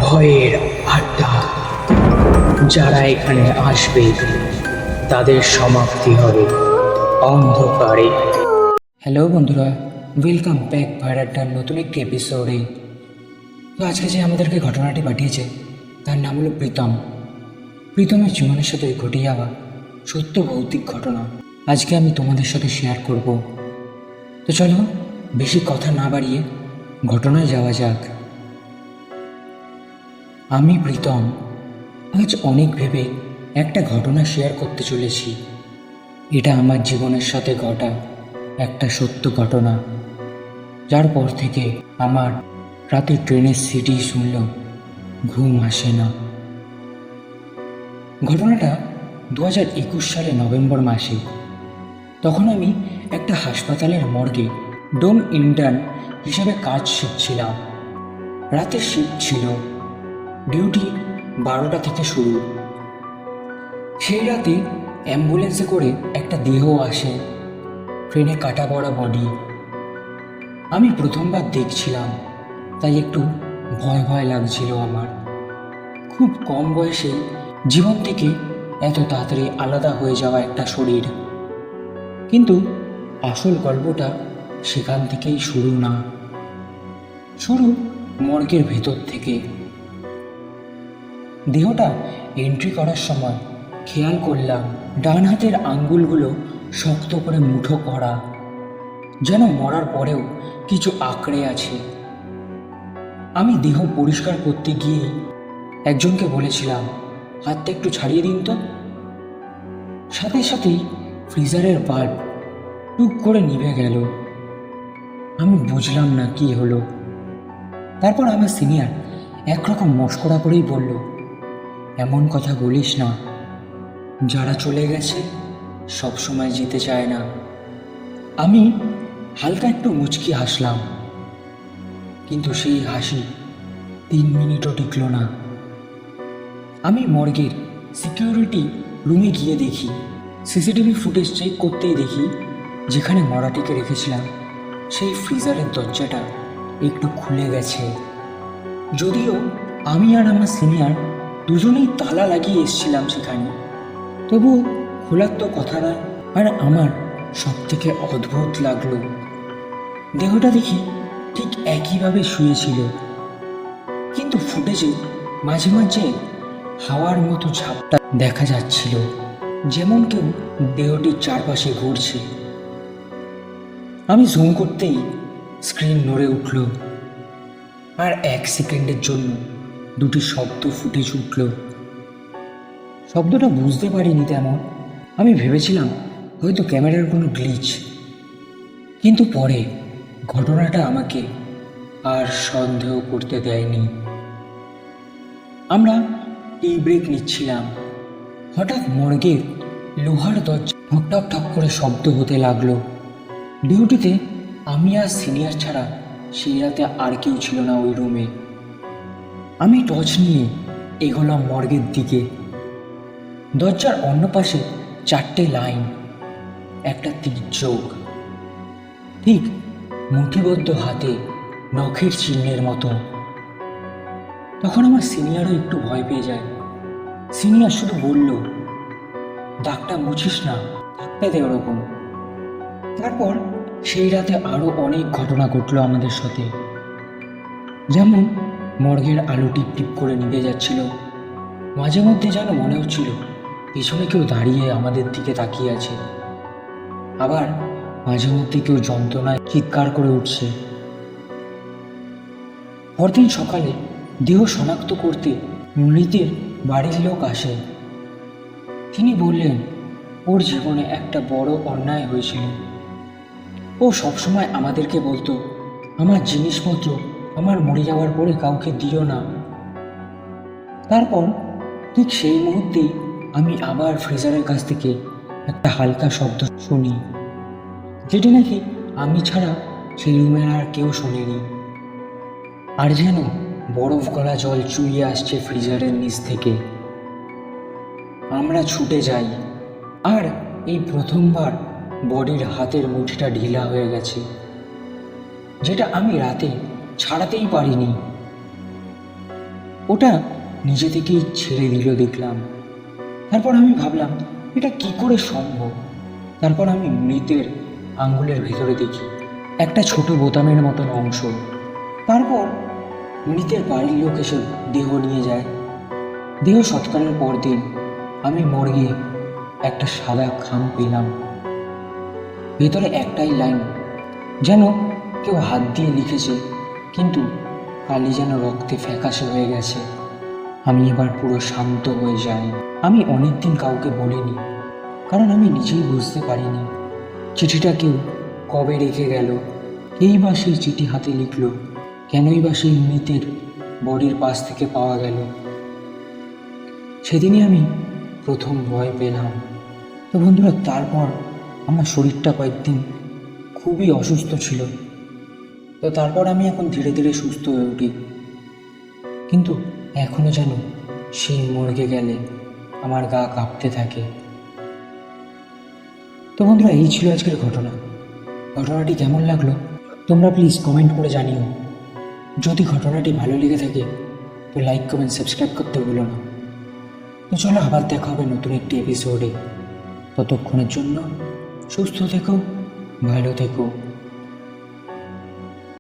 ভয়ের আড্ডা। যারা এখানে আসবে তাদের সমাপ্তি হবে অন্ধকারে। হ্যালো বন্ধুরা, ওয়েলকাম ব্যাক ভয়ের আড্ডার নতুন একটি এপিসোডে। তো আজকে যে আমাদেরকে ঘটনাটি পাঠিয়েছে তার নাম হলো প্রীতমের জীবনের সাথে ঘটে যাওয়া সত্য ভৌতিক ঘটনা আজকে আমি তোমাদের সাথে শেয়ার করব। তো চলো বেশি কথা না বাড়িয়ে ঘটনায় যাওয়া যাক। আমি প্রীতম আজ অনেক ভেবে একটা ঘটনা শেয়ার করতে চলেছি। এটা আমার জীবনের সাথে ঘটা একটা সত্য ঘটনা, যার পর থেকে আমার রাতে ট্রেনের সিটি শুনলেও ঘুম আসে না। ঘটনাটা 2021 সালে নভেম্বর মাসে। তখন আমি একটা হাসপাতালের মর্গে ডোম ইন্টার্ন হিসেবে কাজ শিখছিলাম। রাতের শিফট ছিল, ডিউটি 12টা থেকে শুরু। সেই রাতে অ্যাম্বুলেন্সে করে একটা দেহ আসে, ট্রেনে কাটা পড়া বডি। আমি প্রথমবার দেখছিলাম, তাই একটু ভয় ভয় লাগছিল আমার। খুব কম বয়সে জীবন থেকে এত তাড়াতাড়ি আলাদা হয়ে যাওয়া একটা শরীর। কিন্তু আসল গল্পটা সেখান থেকেই শুরু মর্গের ভেতর থেকে। দেহটা এন্ট্রি করার সময় খেয়াল করলাম ডান হাতের আঙ্গুলগুলো শক্ত করে মুঠো করা, যেন মরার পরেও কিছু আঁকড়ে আছে। আমি দেহ পরিষ্কার করতে গিয়ে একজনকে বলেছিলাম, হাতটা একটু ছাড়িয়ে দিন তো। সাথে সাথেই ফ্রিজারের বাল্ব টুক করে নিভে গেল। আমি বুঝলাম না কি হলো। তারপর আমার সিনিয়র একরকম মস্করা করেই বলল, এমন কথা বলিস না, যারা চলে গেছে সব সময় যেতে চায় না। আমি হালকা একটু মুচকি হাসলাম, কিন্তু সেই হাসি 3 মিনিটও টিকল না। আমি মর্গের সিকিউরিটি রুমে গিয়ে দেখি, সিসিটিভি ফুটেজ চেক করতেই দেখি যেখানে মরাটিকে রেখেছিলাম সেই ফ্রিজারের দরজাটা একটু খুলে গেছে। যদিও আমি আর আমার সিনিয়র দুজনেই তালা লাগিয়ে এসেছিলাম সেখানে, তবু খোলার তো কথা নয়। আর আমার সব থেকে অদ্ভুত লাগলো, দেহটা দেখি ঠিক একইভাবে শুয়েছিল, কিন্তু ফুটেজে মাঝে মাঝে হাওয়ার মতো ঝাপটা দেখা যাচ্ছিল, যেমন কেউ দেহটির চারপাশে ঘুরছে। আমি জুম করতেই স্ক্রিন নড়ে উঠল, আর 1 সেকেন্ডের জন্য দুটি শব্দ ফুটেজ উঠল। শব্দটা বুঝতে পারিনি তেমন, আমি ভেবেছিলাম হয়তো ক্যামেরার কোনো গ্লিচ। কিন্তু পরে ঘটনাটা আমাকে আর সন্দেহ করতে দেয়নি। আমরা টি ব্রেক নিচ্ছিলাম, হঠাৎ মর্গের লোহার দরজা ঠক ঠক ঠক করে শব্দ হতে লাগলো। ডিউটিতে আমি আর সিনিয়র ছাড়া সেই রাতে আর কেউ ছিল না ওই রুমে। আমি টর্চ নিয়ে এগোলাম মর্গের দিকে। দরজার অন্য পাশে 4টে লাইন, একটা তীর্যক, ঠিক মুঠিবদ্ধ হাতে নখের চিহ্নের মতো। তখন আমার সিনিয়রও একটু ভয় পেয়ে যায়। সিনিয়র শুধু বলল, দাগটা মুছিস না, থাকতে দে ওরকম। তারপর সেই রাতে আরও অনেক ঘটনা ঘটলো আমাদের সাথে। যেমন মর্গের আলো টিপ টিপ করে নিভে যাচ্ছিল, মাঝে মধ্যে যেন মনে হচ্ছিল পিছনে কেউ দাঁড়িয়ে আমাদের দিকে তাকিয়ে আছে। আবার মাঝে মধ্যে কেউ যন্ত্রণায় চিৎকার করে উঠছে। পরদিন সকালে দেহ শনাক্ত করতে মৃতের বাড়ির লোক আসে। তিনি বললেন ওর জীবনে একটা বড় অন্যায় হয়েছিল। ও সবসময় আমাদেরকে বলতো, আমার জিনিসপত্র আমার মরে যাওয়ার পরে কাউকে দিও না। তারপর ঠিক সেই মুহূর্তেই আমি আবার ফ্রিজারের কাছ থেকে একটা হালকা শব্দ শুনি, যেটি নাকি আমি ছাড়া সেই রুমের আর কেউ শোনেনি। আর যেন বরফ গলা জল চুইয়ে আসছে ফ্রিজারের নিচ থেকে। আমরা ছুটে যাই, আর এই প্রথমবার বডির হাতের মুঠিটা ঢিলা হয়ে গেছে, যেটা আমি রাতে ছাড়াতেই পারিনি। ওটা নিজে থেকেই ছেড়ে দিল দেখলাম। তারপর আমি ভাবলাম এটা কি করে সম্ভব। তারপর আমি মৃতের আঙ্গুলের ভিতরে দেখি একটা ছোট বোতামের মতন অংশ। তারপর মৃতের বাড়ির লোক এসে দেহ নিয়ে যায়। দেহ সৎকারের পরদিন আমি মর্গে একটা সাদা খাম পেলাম, ভেতরে একটাই লাইন, যেন কেউ হাত দিয়ে লিখেছে, কিন্তু কালি যেন রক্তে ফ্যাকাশে হয়ে গেছে। আমি এবার পুরো শান্ত হয়ে যাই। আমি অনেকদিন কাউকে বলিনি, কারণ আমি নিজেই বুঝতে পারিনি চিঠিটা কেউ কবে রেখে গেল, কেই বা সেই চিঠি হাতে লিখলো, কেনই বা সেই মৃতের বডির পাশ থেকে পাওয়া গেল। সেদিনই আমি প্রথম ভয় পেলাম। তো বন্ধুরা, তারপর আমার শরীরটা কয়েকদিন খুবই অসুস্থ ছিল। তো তারপর আমি এখন ধীরে ধীরে সুস্থ হয়ে উঠি, কিন্তু এখনও যেন সেই মর্গে গেলে আমার গা কাঁপতে থাকে। তো বন্ধুরা, এই ছিল আজকের ঘটনাটি কেমন লাগলো তোমরা প্লিজ কমেন্ট করে জানিও। যদি ঘটনাটি ভালো লেগে থাকে তো লাইক কমেন্ট সাবস্ক্রাইব করতে ভুলো না। তো চলো, আবার দেখা হবে নতুন একটি এপিসোডে। ততক্ষণের জন্য সুস্থ থেকো, ভালো থেকো।